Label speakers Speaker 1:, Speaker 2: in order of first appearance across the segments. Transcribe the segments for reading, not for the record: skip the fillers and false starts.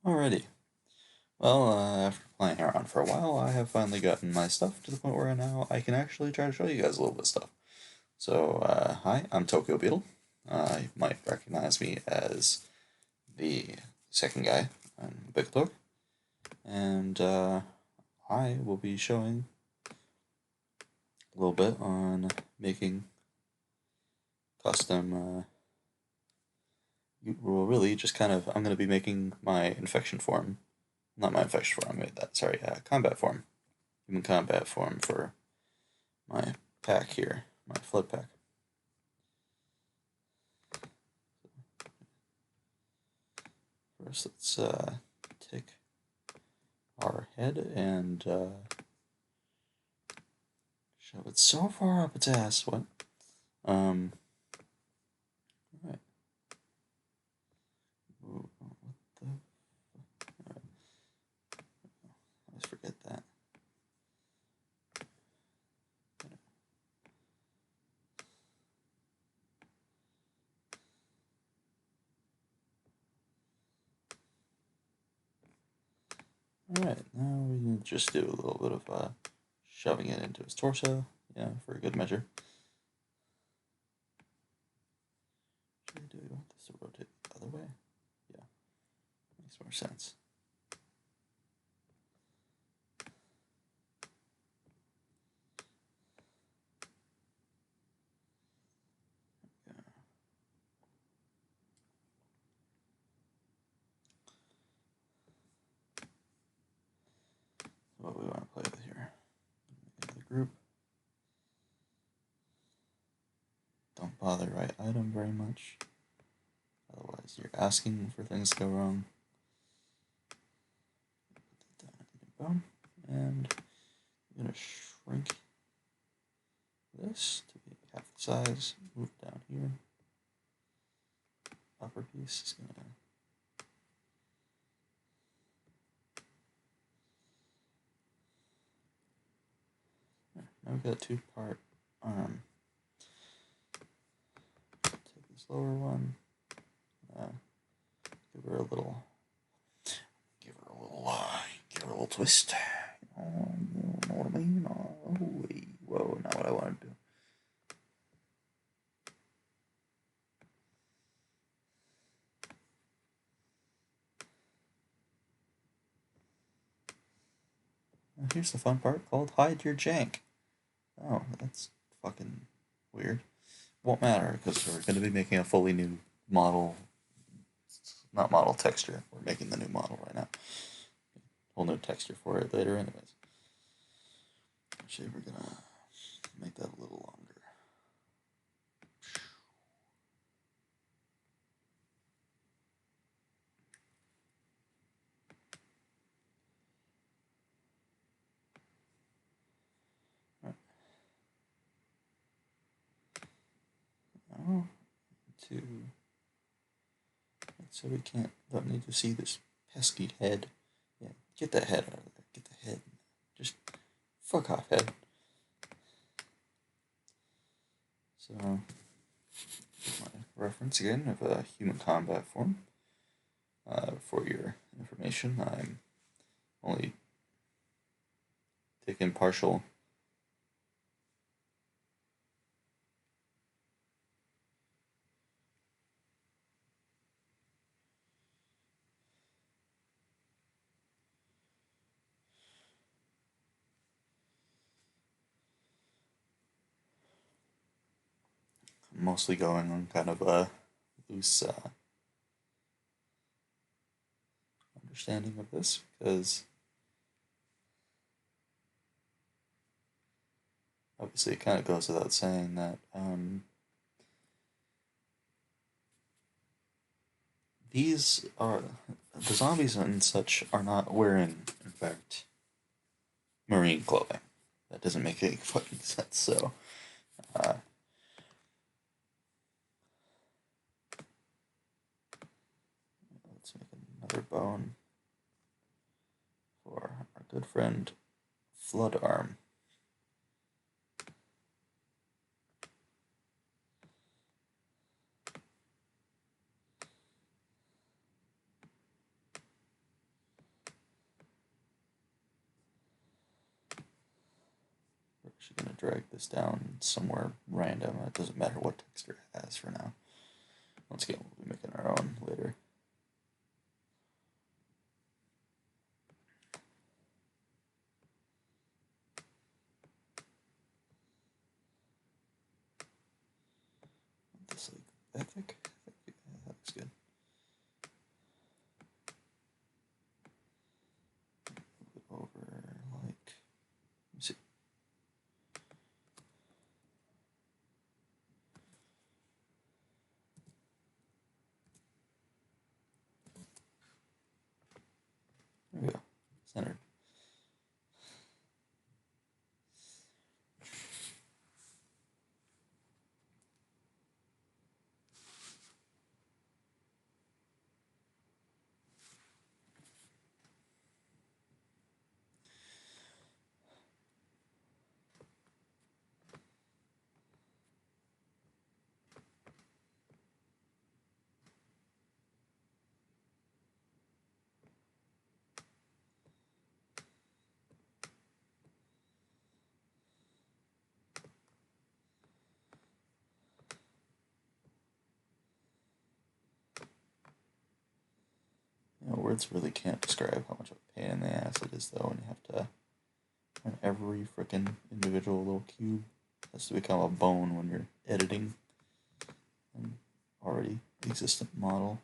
Speaker 1: Alrighty. Well, after playing around for a while, I have finally gotten my stuff to the point where now I can actually try to show you guys a little bit of stuff. So, hi, I'm Tokio Beetle. You might recognize me as the second guy on Bedrock, and I will be showing a little bit on making custom. Well, really, just kind of, I'm going to be making my infection form. Not my infection form, I made that, sorry, combat form. Human combat form for my pack here, my flood pack. First, let's take our head and shove it so far up its ass. What? Alright. What the? Alright. I always forget that. Alright, now we can just do a little bit of shoving it into his torso, for a good measure. Do we want this to rotate the other way? Yeah, makes more sense. What we want to play with here. The group. Don't bother right item very much. Otherwise, you're asking for things to go wrong. Put that down in the bone. And I'm going to shrink this to be half the size. Move down here. Upper piece is going to. Now we've got a two-part arm. Take this lower one. Give her a little. Give her a little twist. You know what I mean? Oh, whoa, not what I want to do. Now here's the fun part called hide your jank. Oh, that's fucking weird. Won't matter because we're going to be making a fully new model. Not model texture. We're making the new model right now. Whole new texture for it later, anyways. Actually, we're gonna make that a little longer. Right. Now so we don't need to see this pesky head. Yeah, get that head out of there. Get the head. Just fuck off, head. So, my reference again of a human combat form. For your information, I'm only taking partial. Mostly going on kind of a loose understanding of this because obviously it kind of goes without saying that these are the zombies and such are not wearing, in fact, marine clothing. That doesn't make any fucking sense. So, let's make another bone for our good friend Flood Arm. actually going to drag this down somewhere random. It doesn't matter what texture it has for now. Once again, we'll be making our own later. This like epic. Yeah, that looks good. Move it over like. Let me see. There we go. Centered. You know, words really can't describe how much of a pain in the ass it is, though, when you have to turn every freaking individual little cube has to become a bone when you're editing an already existent model.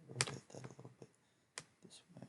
Speaker 1: Rotate that a little bit this way.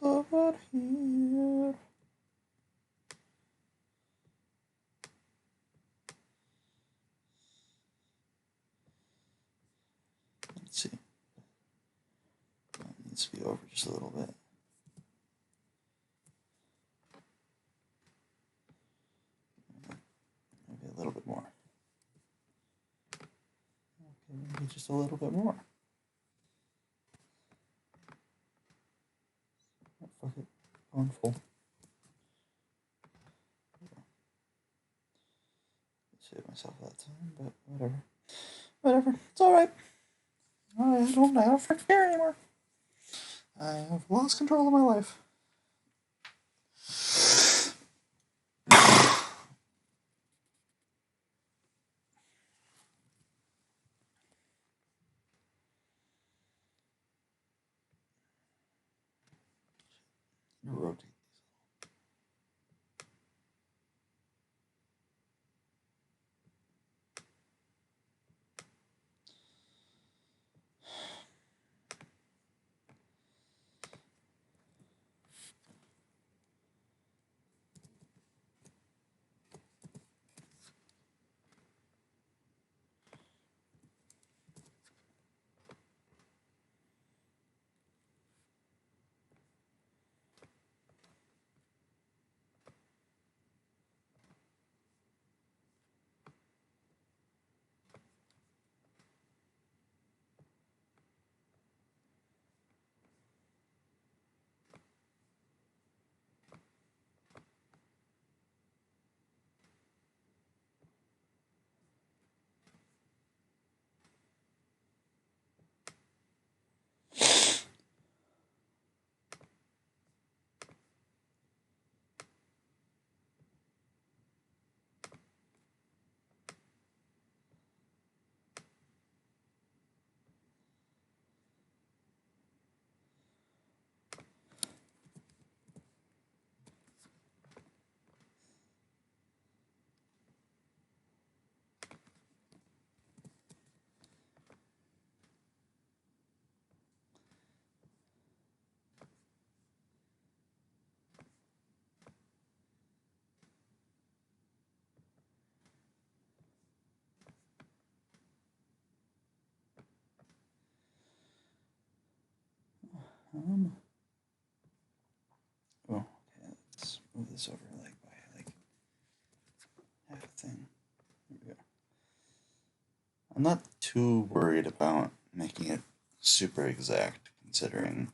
Speaker 1: Over here. Let's see. That needs to be over just a little bit. Maybe a little bit more. Okay, maybe just a little bit more. Oh, fuck it. Going full. Save myself that time, but whatever. Whatever. It's alright. I don't freaking care anymore. I have lost control of my life. Rotate. Oh, okay, let's move this over by half a thing. There we go. I'm not too worried about making it super exact, considering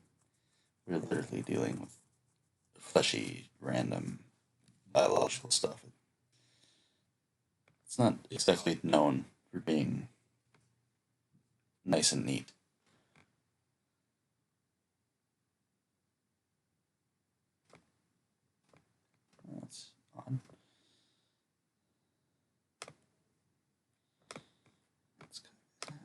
Speaker 1: we're literally dealing with fleshy, random biological stuff. It's not exactly known for being nice and neat. That's odd. Let's copy that.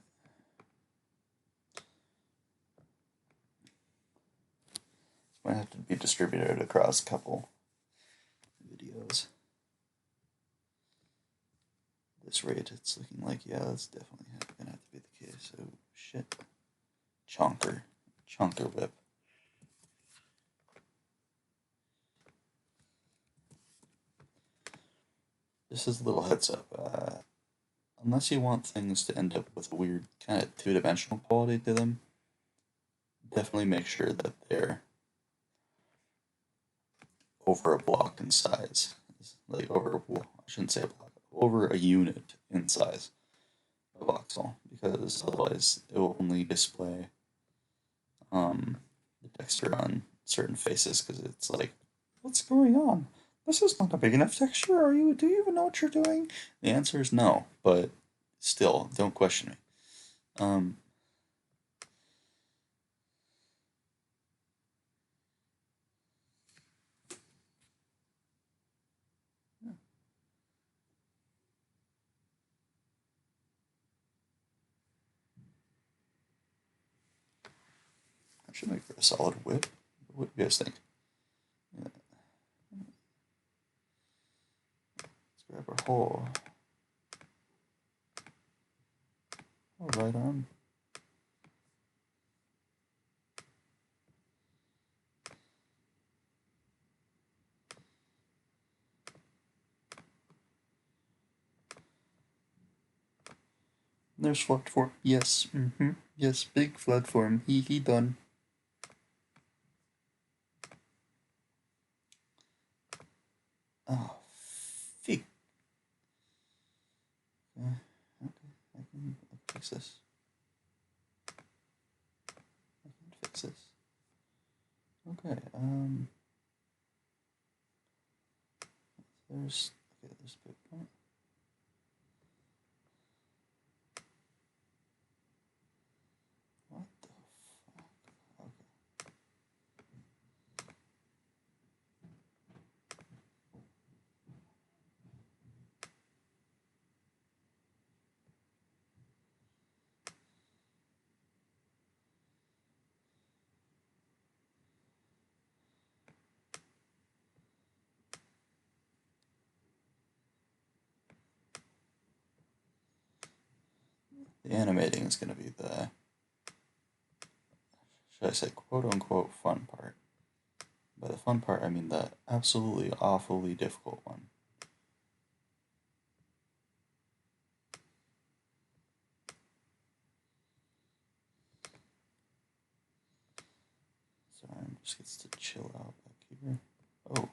Speaker 1: This might have to be distributed across a couple videos. At this rate, it's looking like, yeah, that's definitely gonna have to be the case. Oh, shit. Chonker. Chonker whip. This is a little heads up. Unless you want things to end up with a weird kind of two-dimensional quality to them, definitely make sure that they're over a block in size. Like I shouldn't say a block, over a unit in size of voxel, because otherwise it will only display the texture on certain faces, because it's like, what's going on? This is not a big enough texture. Do you even know what you're doing? The answer is no, but still, don't question me. I should make for a solid whip. What do you guys think? Yeah. Let's grab our whole right arm. There's flat form. Yes. Yes, big flat form. He done. Oh, fig. Okay, I can fix this. I can fix this. Okay, there's a big point. What the fuck? Okay. The animating is going to be the, should I say, quote unquote fun part. By the fun part, I mean the absolutely awfully difficult one. Sorry, I'm just gets to chill out back here. Oh.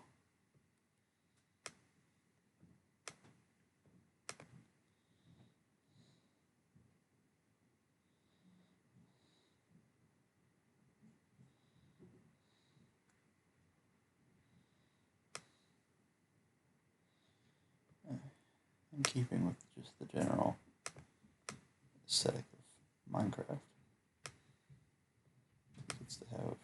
Speaker 1: In keeping with just the general aesthetic of Minecraft, it gets to have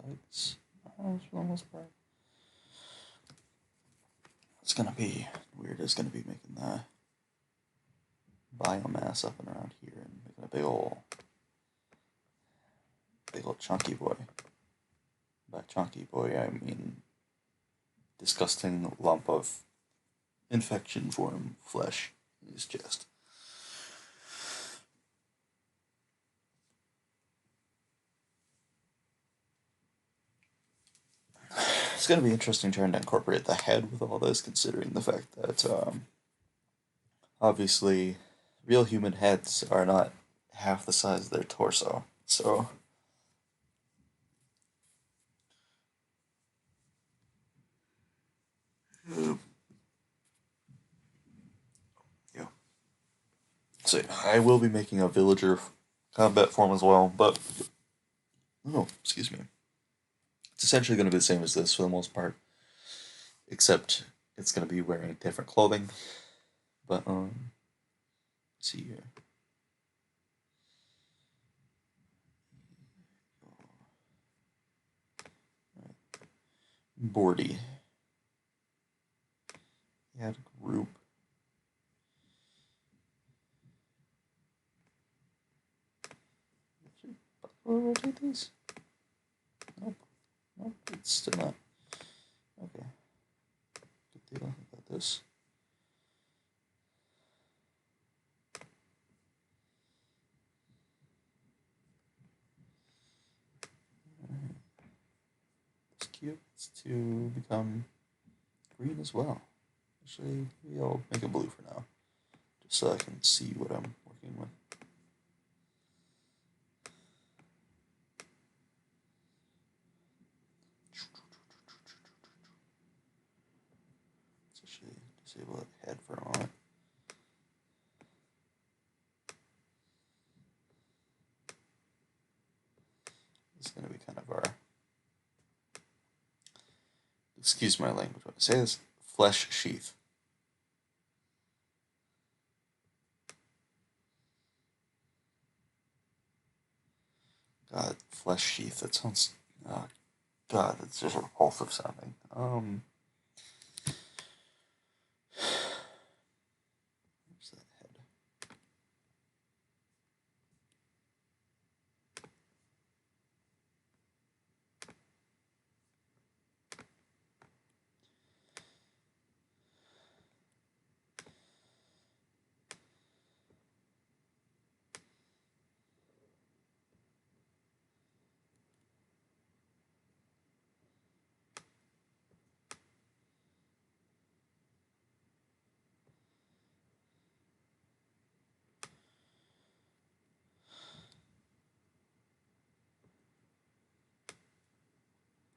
Speaker 1: legs. For the most part. It's gonna be weird. It's gonna be making the biomass up and around here and making a big old chunky boy. By chunky boy, I mean disgusting lump of infection form flesh in his chest. It's going to be interesting trying to incorporate the head with all this, considering the fact that obviously real human heads are not half the size of their torso. So, yeah. So I will be making a villager combat form as well, but oh, excuse me. It's essentially going to be the same as this for the most part, except it's going to be wearing different clothing. But let's see here. Bordy. Add group. Will rotate these? Nope. Nope. It's still not. Okay. Good deal. Got this. Alright. This cube is to become green as well. Actually, maybe I'll make it blue for now, just so I can see what I'm working with. Let's actually disable that head for a moment. This is going to be kind of our, excuse my language when I say this, flesh sheath. God, flesh sheath, that sounds, God, it's just repulsive sounding. Where's that head?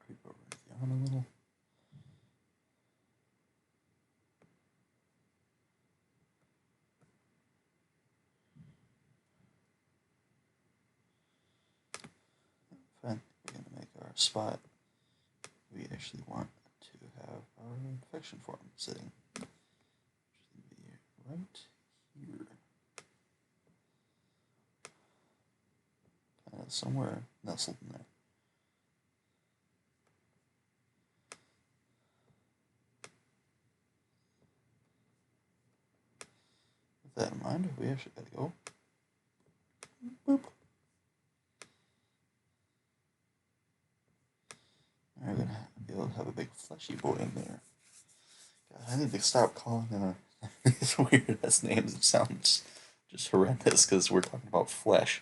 Speaker 1: Creep over the arm a little. Fine, we're going to make our spot. We actually want to have our infection form sitting. Should be right here. Kind of somewhere nestled in there. With that in mind, we actually gotta go. Boop. We're gonna be able to have a big fleshy boy in there. God, I need to stop calling him these weird ass names. It sounds just horrendous because we're talking about flesh.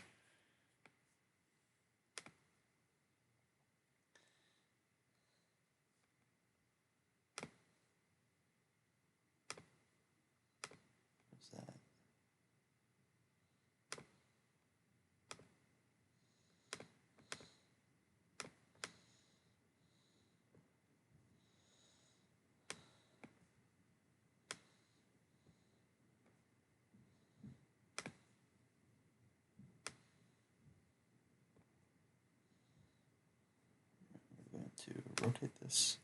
Speaker 1: What's that? We're going to rotate this.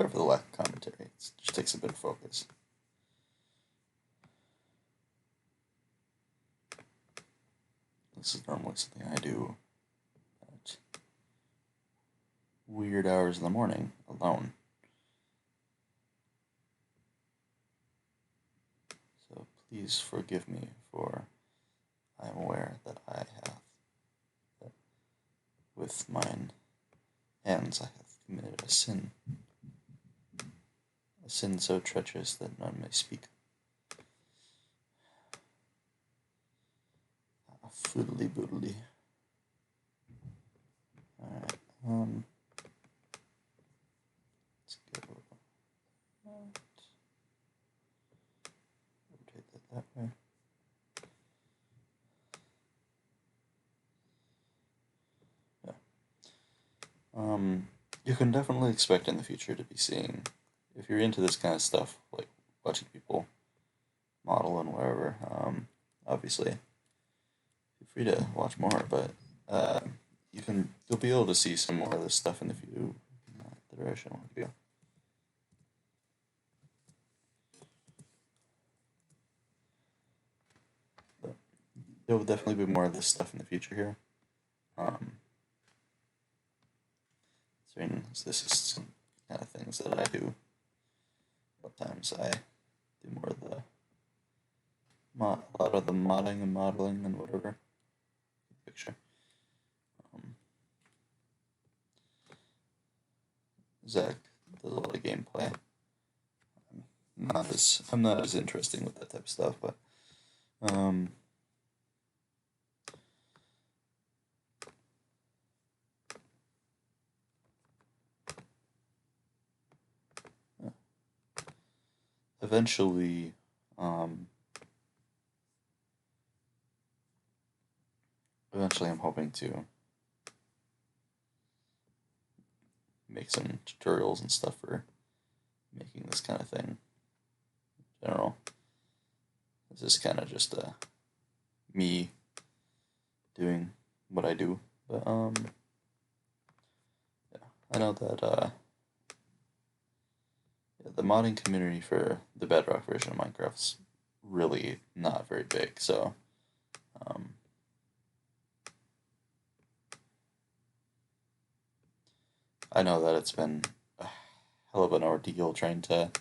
Speaker 1: Sorry for the lack of commentary. It just takes a bit of focus. This is normally something I do at weird hours in the morning, alone. So please forgive me, for I am aware that I have, that with mine hands I have committed a sin so treacherous that none may speak. Fiddly boodly. Alright, let's go. Rotate that way. Yeah. You can definitely expect in the future to be seeing, if you're into this kind of stuff, like watching people model and whatever, obviously feel free to watch more, but you'll be able to see some more of this stuff in the future, the direction I want to go. But there will definitely be more of this stuff in the future here. So this is some kind of things that I do. Sometimes I do more of the a lot of the modding and modeling and whatever. Picture. Zach does a lot of gameplay. I'm not as interesting with that type of stuff, but eventually, I'm hoping to make some tutorials and stuff for making this kind of thing in general. This is kind of just me doing what I do, but yeah, I know that the modding community for the Bedrock version of Minecraft's really not very big, so I know that it's been a hell of an ordeal trying to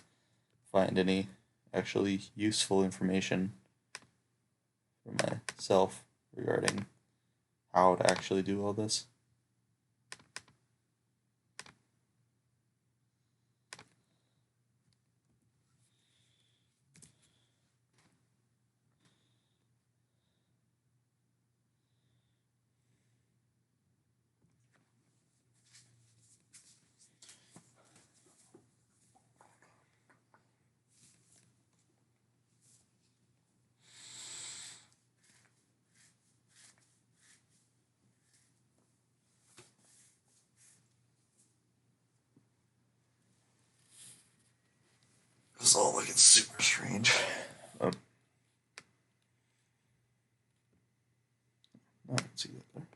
Speaker 1: find any actually useful information for myself regarding how to actually do all this. It's all looking super strange. I can see that there.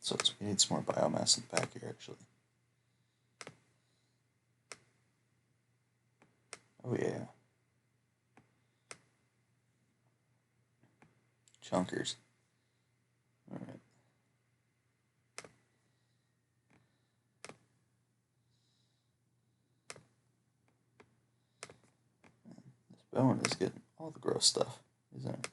Speaker 1: So we need some more biomass in the back here, actually. Oh yeah. Chunkers. Alright. Bone is getting all the gross stuff, isn't it?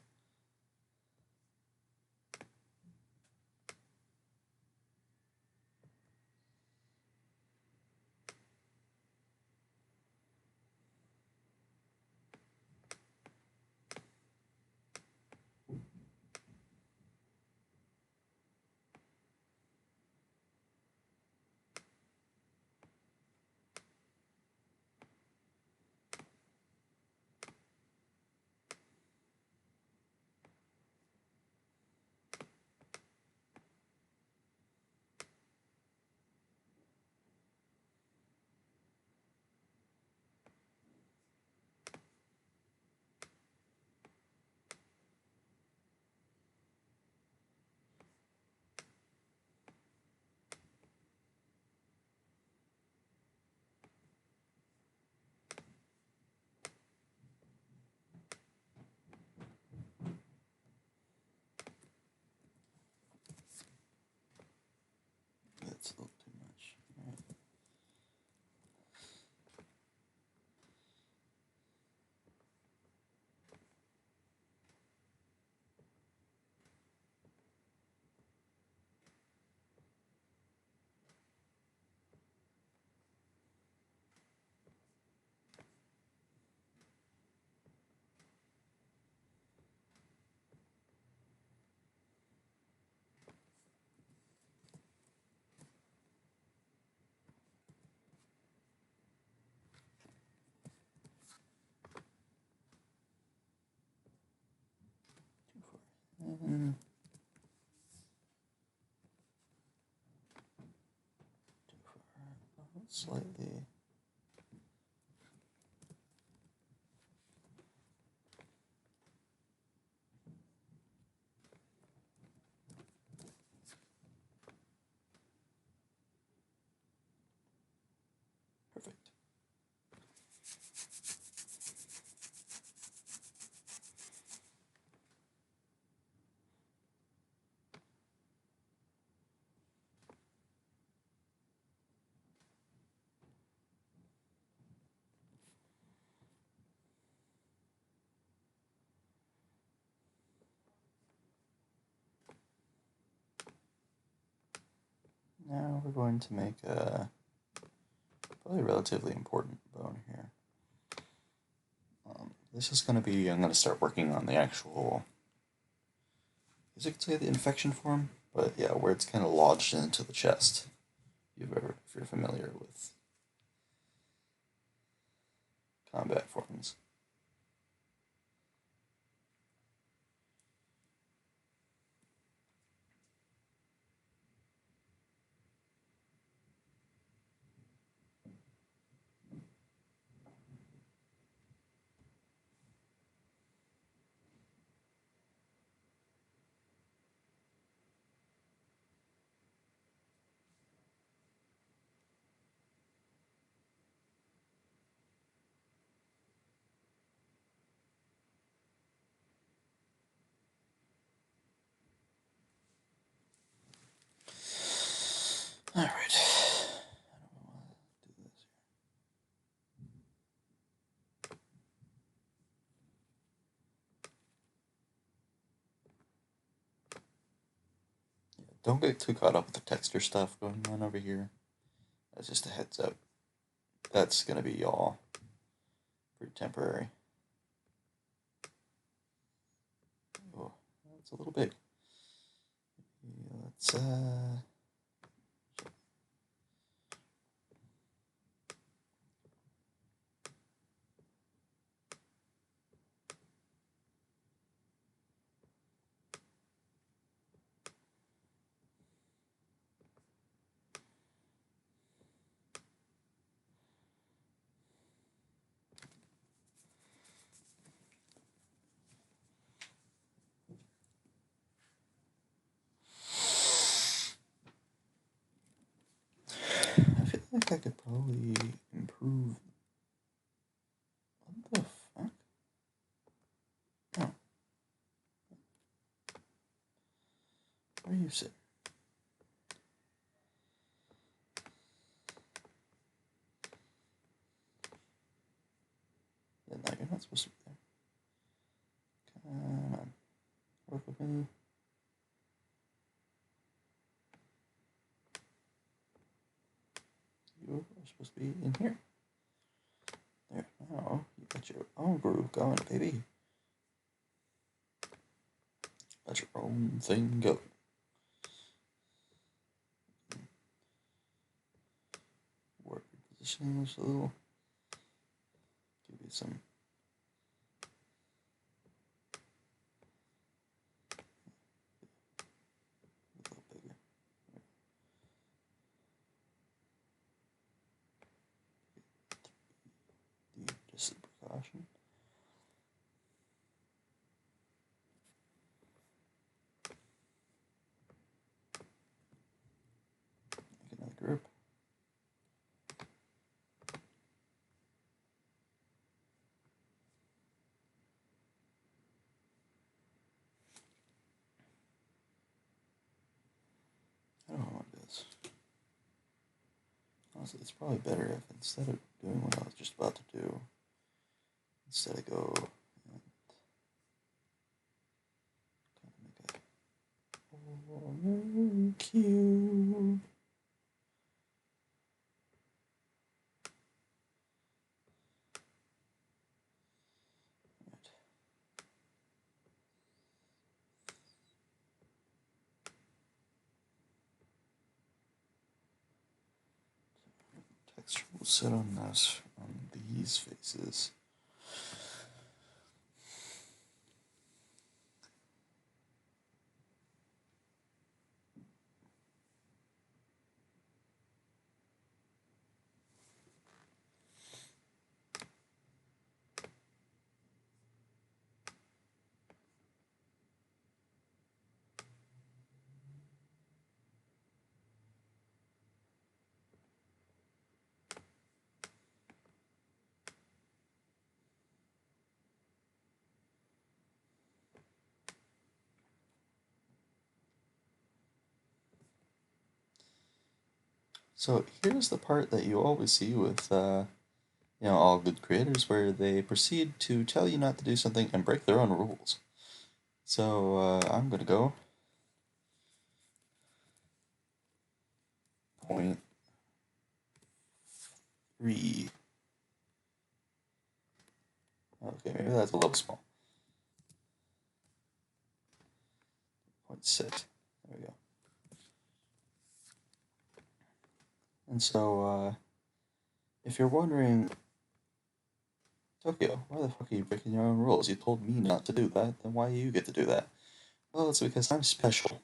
Speaker 1: That's a little too much. All right. And slightly. Perfect. Now we're going to make a probably relatively important bone here. This is going to be, I'm going to start working on the actual, I guess you could say the infection form, but yeah, where it's kind of lodged into the chest. If you're familiar with combat forms. All right. I don't want to do this here. Yeah, don't get too caught up with the texture stuff going on over here. That's just a heads up. That's gonna be all pretty temporary. Oh, that's a little big. Let's I feel like I could probably improve. What the fuck? Oh. Where are you sitting? Yeah, no, you're not supposed to be there. me. You are supposed to be in here. There, now you got your own groove going, baby. Got your own thing going. Work positioning just a little. Give you some. A little bigger. Just a precaution. Make another group. I don't know what it is. Honestly, it's probably better if instead of doing what I was just about to do, instead I go and kind of make a cube. Texture will sit on this, on these faces. So here's the part that you always see with all good creators, where they proceed to tell you not to do something and break their own rules. So I'm gonna go 0.3. Okay, maybe that's a little small. 0.6. There we go. And so, if you're wondering, Tokio, why the fuck are you breaking your own rules? You told me not to do that, then why do you get to do that? Well, it's because I'm special.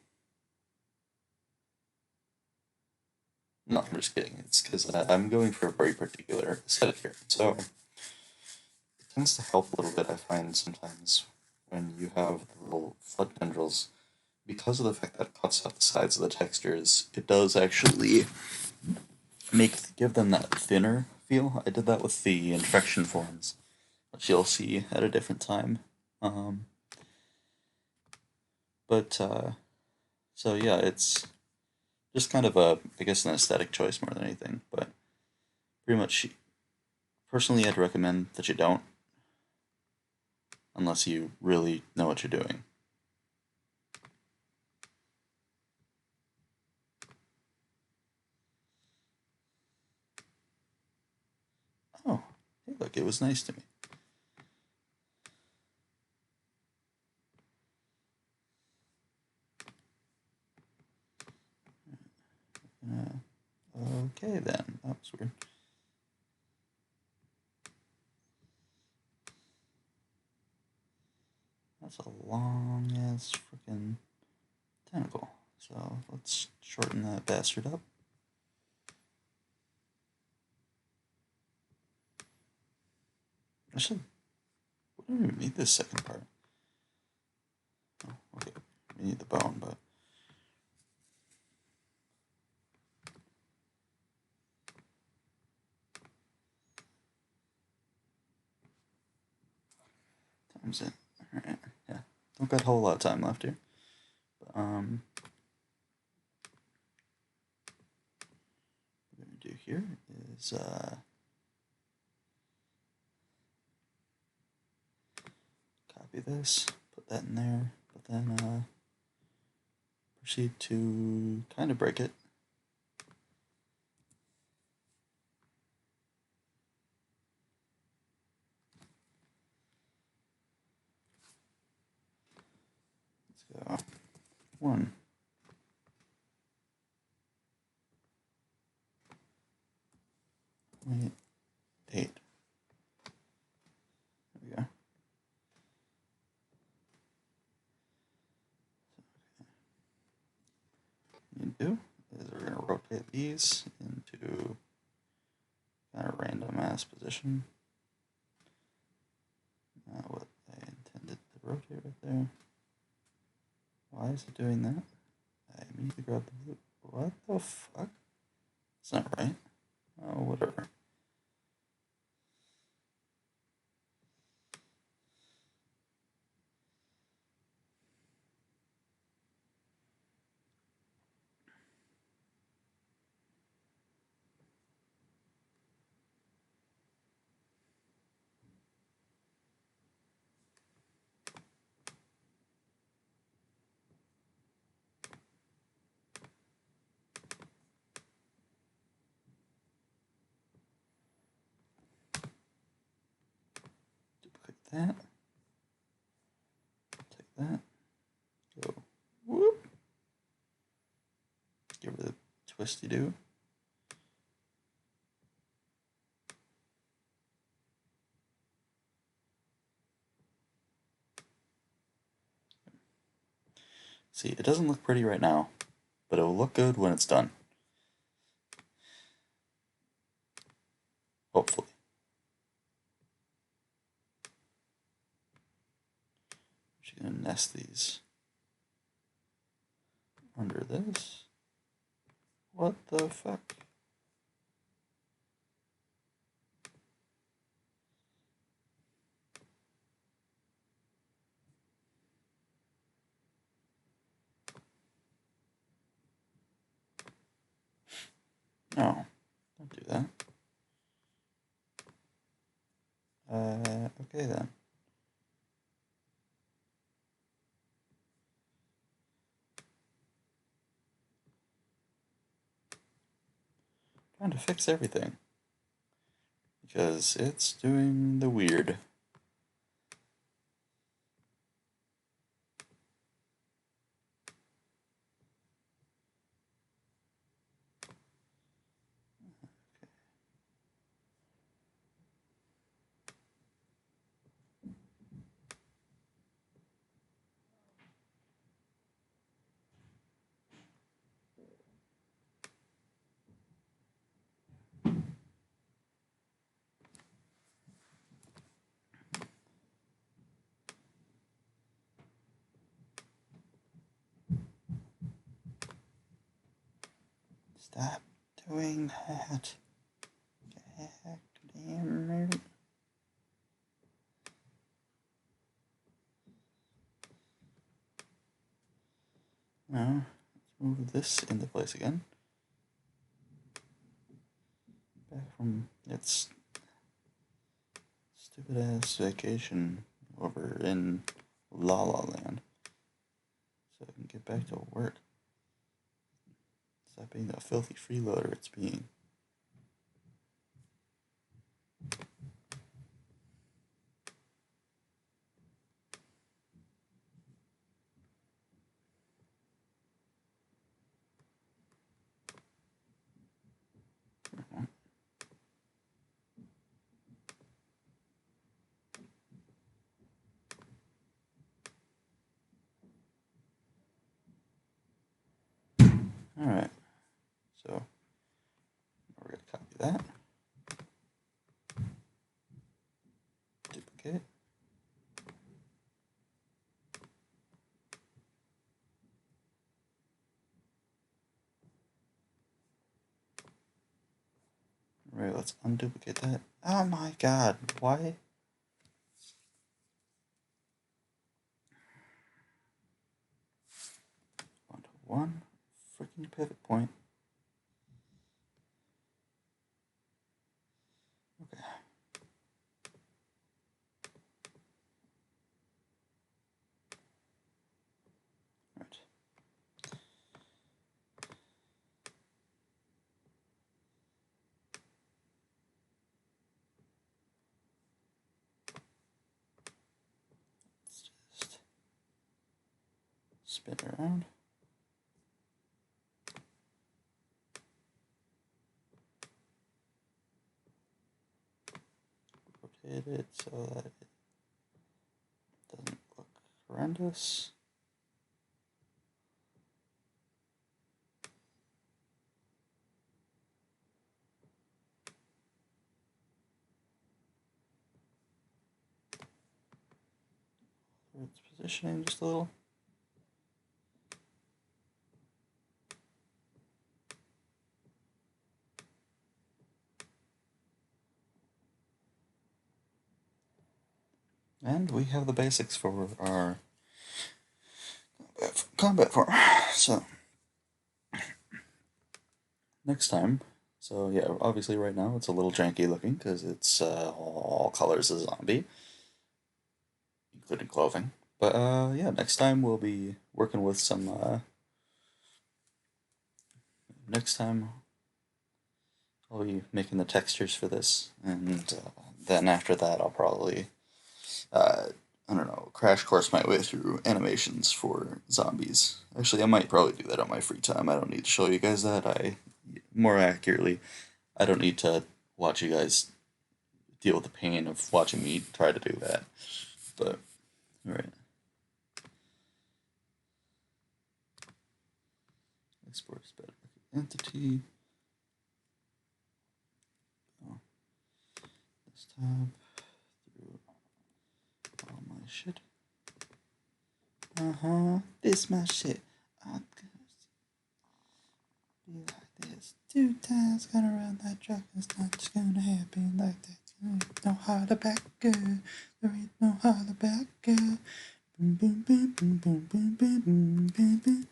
Speaker 1: No, I'm just kidding. It's because I'm going for a very particular aesthetic here. So, it tends to help a little bit, I find, sometimes, when you have the little flood tendrils. Because of the fact that it cuts out the sides of the textures, it does actually give them that thinner feel. I did that with the infection forms, which you'll see at a different time. So yeah, it's just kind of I guess, an aesthetic choice more than anything. But pretty much, personally, I'd recommend that you don't, unless you really know what you're doing. Oh, hey, look, it was nice to me. Okay then, that was weird. That's a long ass freaking tentacle. So let's shorten that bastard up. Actually, we don't even need this second part. Oh, okay, we need the bone, but times it. Alright, yeah. Don't got a whole lot of time left here. But, what we're gonna do here is copy this, put that in there, put then proceed to kind of break it. Let's go 1, 8. There we go. What you do is we're going to rotate these into kind of random ass position. Not what I intended to rotate right there. Why is it doing that? I immediately grabbed the blue. What the fuck? It's not right. Oh, whatever. Duplicate that. Take that. Go. Whoop. Give it a twisty do. See, it doesn't look pretty right now, but it will look good when it's done. Hopefully. I'm just going to nest these under this. What the fuck? No, don't do that. Okay then. Trying to fix everything because it's doing the weird. Stop doing that. God damn it. Now, let's move this into place again. Back from its stupid ass vacation over in La La Land. So I can get back to work. Stop being the filthy freeloader it's being. Alright, so we're going to copy that. Duplicate. Alright, let's unduplicate that. Oh my god, why? Onto one freaking pivot point. Okay. spin it around. Rotate it so that it doesn't look horrendous. It's positioning just a little. And we have the basics for our combat form. So, next time, so yeah, obviously right now it's a little janky looking because it's all colors of zombie, including clothing. But yeah, next time we'll be working with some, next time I'll be making the textures for this, and then after that I'll probably, I don't know, crash course my way through animations for zombies. Actually, I might probably do that on my free time. I don't need to show you guys that. More accurately, I don't need to watch you guys deal with the pain of watching me try to do that. But, alright. Export as Bedrock Entity. Oh. This tab. Through all my shit. This my shit. Be like this. 2 times gonna run that truck. It's not just gonna happen like that. There ain't no holler back, girl. There ain't no holler back, girl. Boom, boom, boom, boom, boom, boom, boom, boom, boom, boom.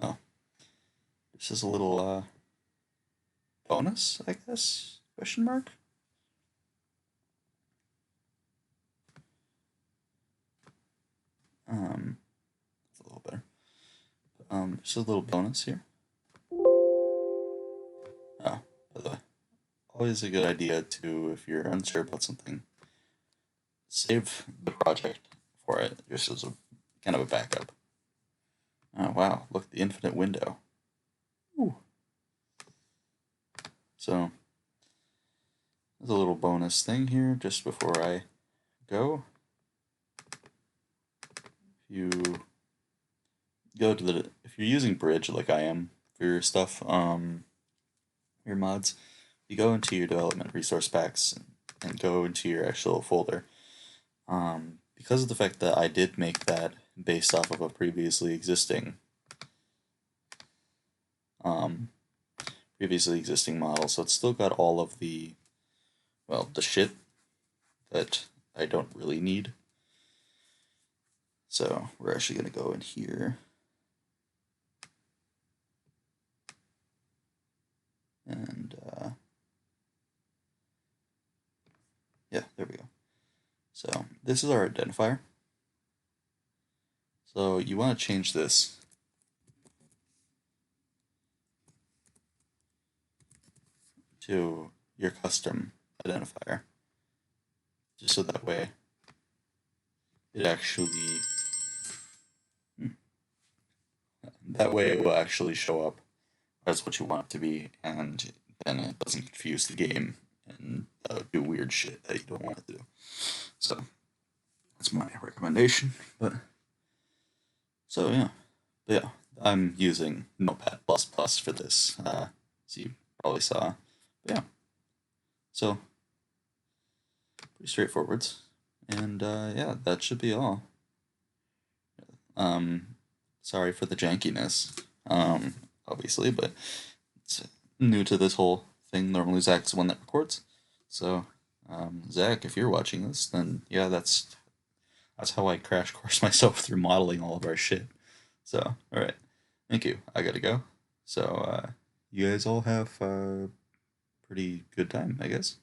Speaker 1: Oh, this is a little bonus, I guess? Question mark. It's a little better. Just a little bonus here. Oh, by the way, always a good idea to, if you're unsure about something, save the project for it, just as a kind of a backup. Oh wow, look, the infinite window. Ooh. So, there's a little bonus thing here just before I go. You go to the, if you're using Bridge like I am for your stuff, your mods, you go into your development resource packs and go into your actual folder. Because of the fact that I did make that based off of a previously existing model, so it's still got all of the, well, the shit that I don't really need. So we're actually going to go in here and yeah, there we go. So this is our identifier. So you want to change this to your custom identifier, just so that way it actually, it will actually show up as what you want it to be, and then it doesn't confuse the game and do weird shit that you don't want it to do. So that's my recommendation. But so yeah, I'm using Notepad++ for this, as you probably saw. But yeah, so pretty straightforward, and yeah, that should be all. Sorry for the jankiness, obviously, but it's new to this whole thing. Normally Zach's the one that records, so Zach, if you're watching this, then yeah, that's how I crash course myself through modeling all of our shit. So, alright, thank you, I gotta go. So, you guys all have a pretty good time, I guess.